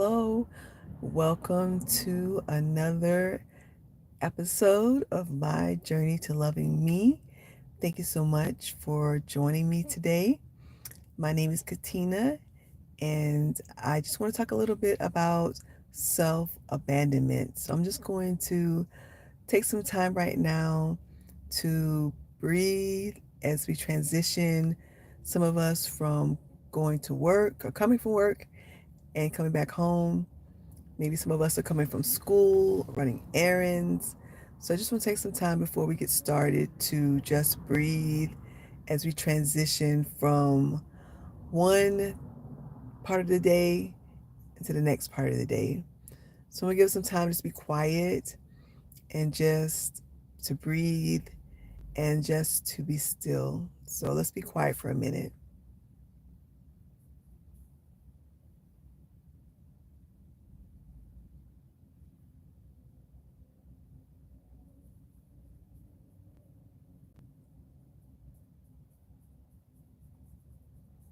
Hello, welcome to another episode of my journey to loving me. Thank you so much for joining me today. My name is Katina, and I just want to talk a little bit about self abandonment. So, I'm just going to take some time right now to breathe as we transition some of us from going to work or coming from work and coming back home. Maybe some of us are coming from school, running errands. So I just want to take some time before we get started to just breathe as we transition from one part of the day into the next part of the day. So I'm going to give some time just to be quiet and just to breathe and just to be still. So let's be quiet for a minute.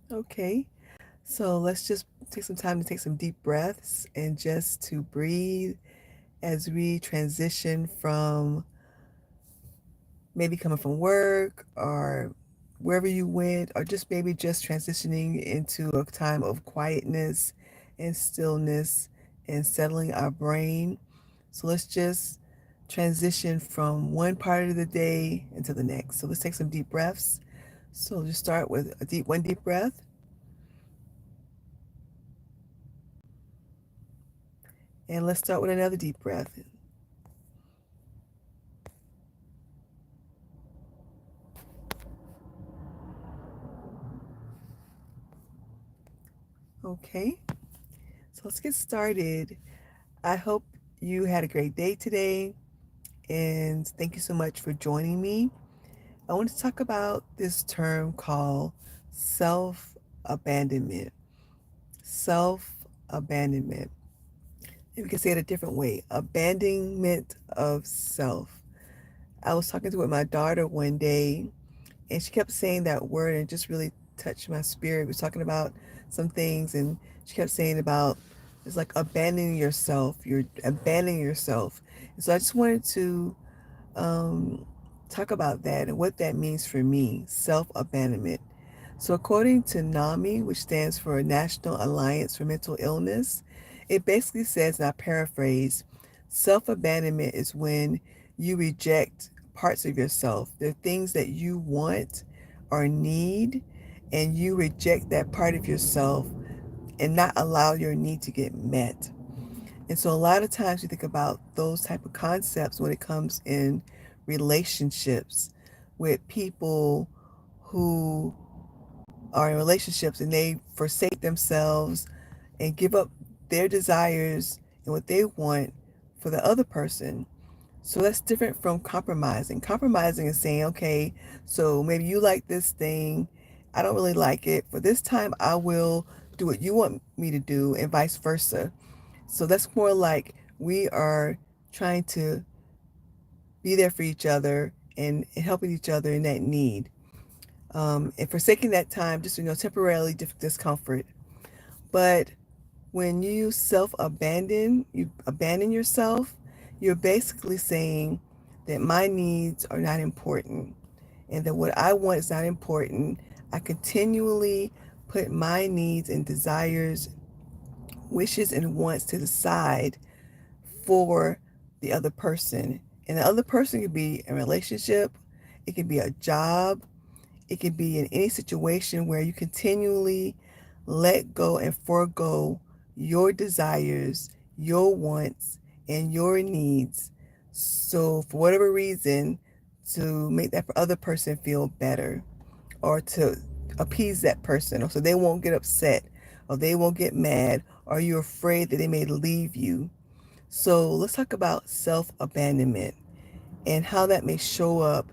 Okay, so let's just take some time to take some deep breaths and just to breathe as we transition from maybe coming from work or wherever you went, or just maybe just transitioning into a time of quietness and stillness and settling our brain. So let's just transition from one part of the day into the next. So let's take some deep breaths. So just start with one deep breath, and let's start with another deep breath. Okay, so let's get started. I hope you had a great day today, and thank you so much for joining me. I want to talk about this term called self abandonment. Self abandonment. And we can say it a different way, abandonment of self. I was talking to with my daughter one day, and she kept saying that word, and it just really touched my spirit. We was talking about some things, and she kept saying about it's like abandoning yourself. You're abandoning yourself. And so I just wanted to um, talk about that and what that means for me, self abandonment. So, according to NAMI, which stands for National Alliance for Mental Illness, it basically says, and I paraphrase, self abandonment is when you reject parts of yourself. There are things that you want or need, and you reject that part of yourself and not allow your need to get met. And so a lot of times you think about those type of concepts when it comes in relationships with people who are in relationships and they forsake themselves and give up their desires and what they want for the other person. So that's different from compromising. Compromising is saying, okay, so maybe you like this thing, I don't really like it. For this time, I will do what you want me to do, and vice versa. So that's more like we are trying to be there for each other and helping each other in that need. And forsaking that time, just temporarily discomfort. But when you self-abandon, you abandon yourself, you're basically saying that my needs are not important and that what I want is not important. I continually put my needs and desires, wishes and wants to the side for the other person. And the other person could be a relationship, it could be a job, it could be in any situation where you continually let go and forego your desires, your wants, and your needs. So, for whatever reason, to make that other person feel better or to appease that person, or so they won't get upset or they won't get mad, or you're afraid that they may leave you. So, let's talk about self abandonment and how that may show up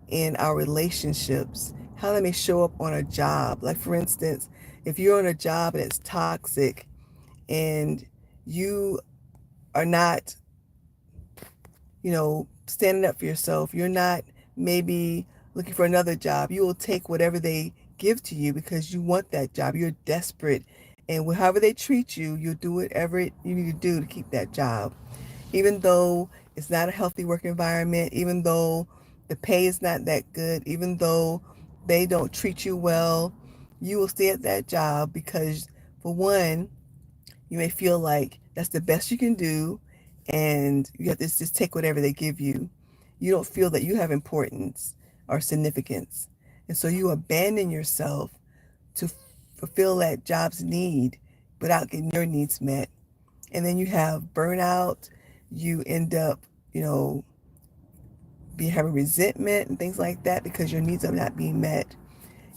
in our relationships, how that may show up on a job. Like, for instance, if you're on a job and it's toxic and you are not, standing up for yourself, you're not maybe looking for another job, you will take whatever they give to you because you want that job. You're desperate And however they treat you, you'll do whatever you need to do to keep that job. Even though it's not a healthy work environment, even though the pay is not that good, even though they don't treat you well, you will stay at that job because, for one, you may feel like that's the best you can do and you have to just take whatever they give you. You don't feel that you have importance or significance. And so you abandon yourself to fulfill that job's need without getting your needs met. And then you have burnout. You end up, you know, having resentment and things like that because your needs are not being met.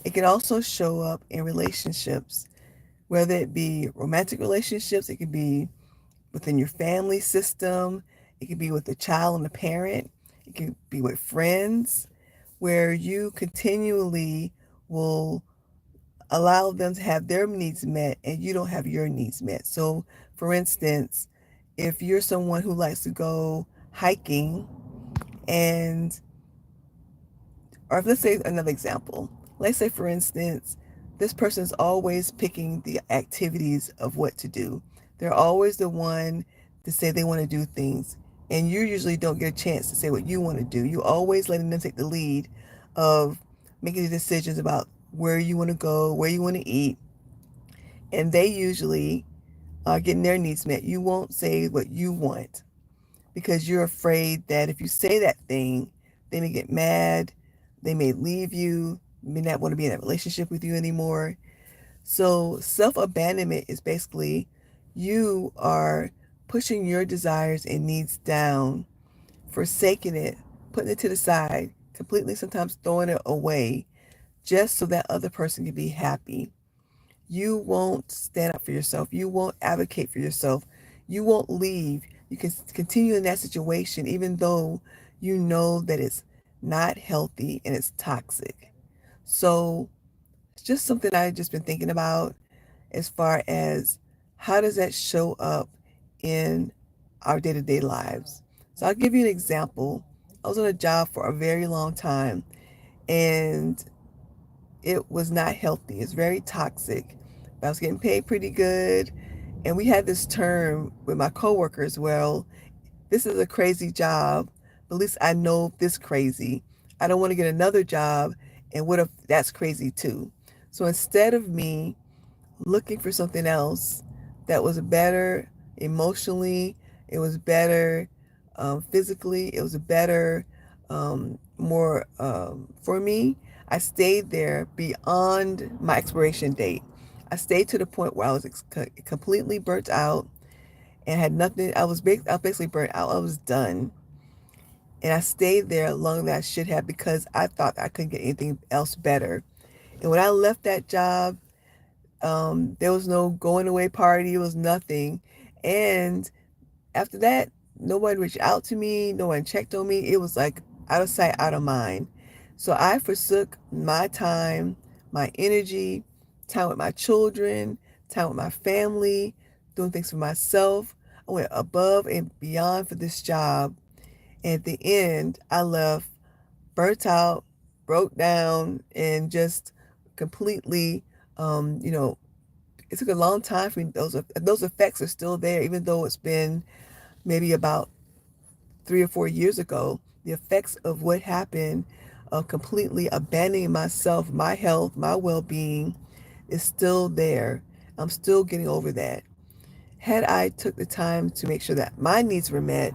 It can also show up in relationships, whether it be romantic relationships, it could be within your family system, it could be with a child and a parent, it could be with friends, where you continually will allow them to have their needs met and you don't have your needs met. So, for instance, if you're someone who likes to go hiking and, or let's say another example, let's say for instance, this person's always picking the activities of what to do. They're always the one to say they want to do things, and you usually don't get a chance to say what you want to do. You always letting them take the lead of making the decisions about where you want to go, where you want to eat, and they usually are getting their needs met. You won't say what you want because you're afraid that if you say that thing, they may get mad, they may leave you, may not want to be in a relationship with you anymore. So self-abandonment is basically you are pushing your desires and needs down, forsaking it, putting it to the side, completely sometimes throwing it away just so that other person can be happy. You won't stand up for yourself. You won't advocate for yourself. You won't leave. You can continue in that situation even though you know that it's not healthy and it's toxic. So it's just something I've just been thinking about as far as how does that show up in our day-to-day lives. So I'll give you an example. I was on a job for a very long time and it was not healthy. It's very toxic. But I was getting paid pretty good. And we had this term with my coworkers, well, this is a crazy job, but at least I know this crazy. I don't want to get another job, and what if that's crazy too? So instead of me looking for something else that was better emotionally, it was better physically, it was better, more for me. I stayed there beyond my expiration date. I stayed to the point where I was completely burnt out and had nothing. I was basically burnt out. I was done. And I stayed there longer than I should have because I thought I couldn't get anything else better. And when I left that job, there was no going away party. It was nothing. And after that, nobody reached out to me. No one checked on me. It was like out of sight, out of mind. So I forsook my time, my energy, time with my children, time with my family, doing things for myself. I went above and beyond for this job. And at the end, I left burnt out, broke down, and just completely, you know, it took a long time for me. Those effects are still there, even though it's been maybe about 3 or 4 years ago. The effects of what happened, of completely abandoning myself, my health, my well-being, is still there. I'm still getting over that. Had I took the time to make sure that my needs were met,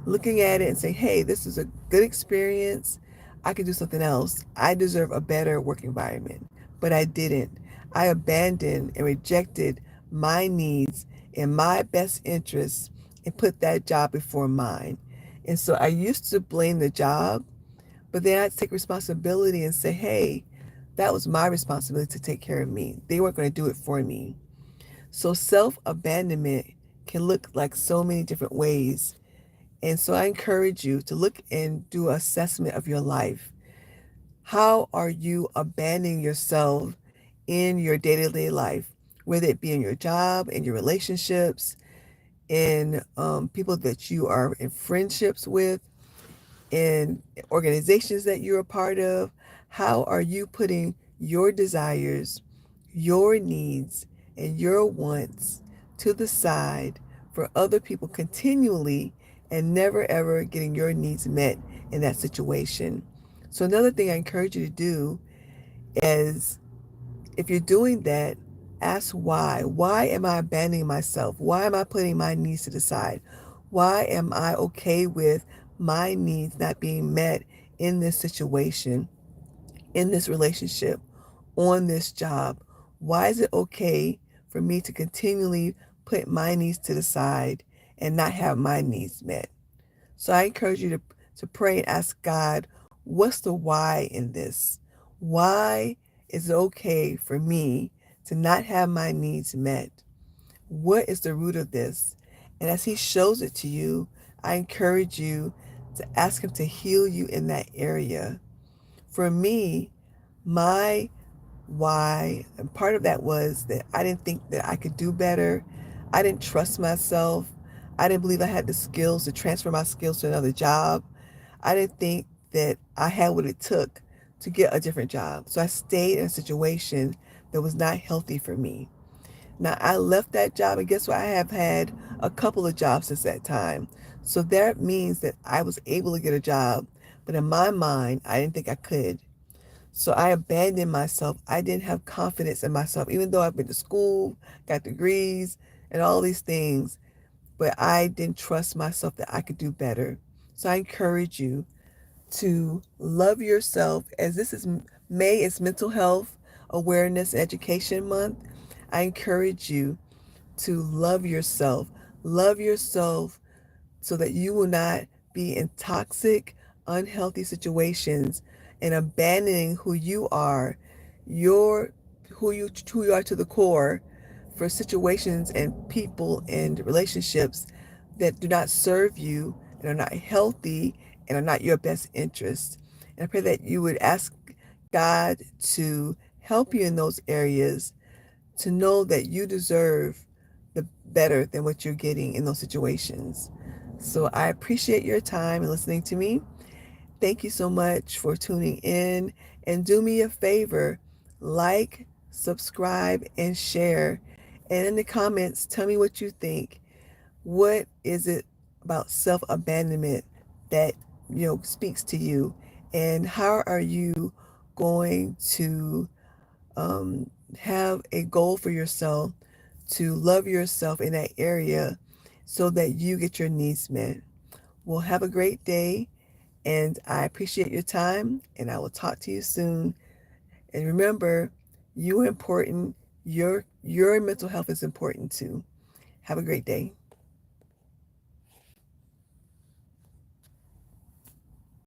looking at it and saying, hey, this is a good experience. I could do something else. I deserve a better work environment. But I didn't. I abandoned and rejected my needs and my best interests and put that job before mine. And so I used to blame the job, but then I'd take responsibility and say, hey, that was my responsibility to take care of me. They weren't going to do it for me. So self-abandonment can look like so many different ways. And so I encourage you to look and do an assessment of your life. How are you abandoning yourself in your day-to-day life, whether it be in your job, in your relationships, in people that you are in friendships with, in organizations that you're a part of? How are you putting your desires, your needs, and your wants to the side for other people continually and never ever getting your needs met in that situation. So another thing I encourage you to do is, if you're doing that, ask why. Why am I abandoning myself? Why am I putting my needs to the side? Why am I okay with my needs not being met in this situation, in this relationship, on this job? Why is it okay for me to continually put my needs to the side and not have my needs met? So I encourage you to pray and ask God, what's the why in this? Why is it okay for me to not have my needs met? What is the root of this? And as He shows it to you, I encourage you to ask Him to heal you in that area. For me, my why, and part of that was that I didn't think that I could do better. I didn't trust myself. I didn't believe I had the skills to transfer my skills to another job. I didn't think that I had what it took to get a different job. So I stayed in a situation that was not healthy for me. Now I left that job, and guess what? I have had a couple of jobs since that time. So that means that I was able to get a job, but in my mind, I didn't think I could. So I abandoned myself. I didn't have confidence in myself, even though I've been to school, got degrees, and all these things, but I didn't trust myself that I could do better. So I encourage you to love yourself. As this is May, is Mental Health Awareness Education Month. I encourage you to love yourself. Love yourself so that you will not be in toxic, unhealthy situations and abandoning who you are, your who you are to the core, for situations and people and relationships that do not serve you and are not healthy and are not your best interest. And I pray that you would ask God to help you in those areas, to know that you deserve the better than what you're getting in those situations. So I appreciate your time and listening to me. Thank you so much for tuning in. And do me a favor, like, subscribe, and share. And in the comments, tell me what you think. What is it about self-abandonment that speaks to you? And how are you going to have a goal for yourself to love yourself in that area so that you get your needs met? Well, have a great day, and I appreciate your time, and I will talk to you soon. And remember, you're important. Your mental health is important too. Have a great day.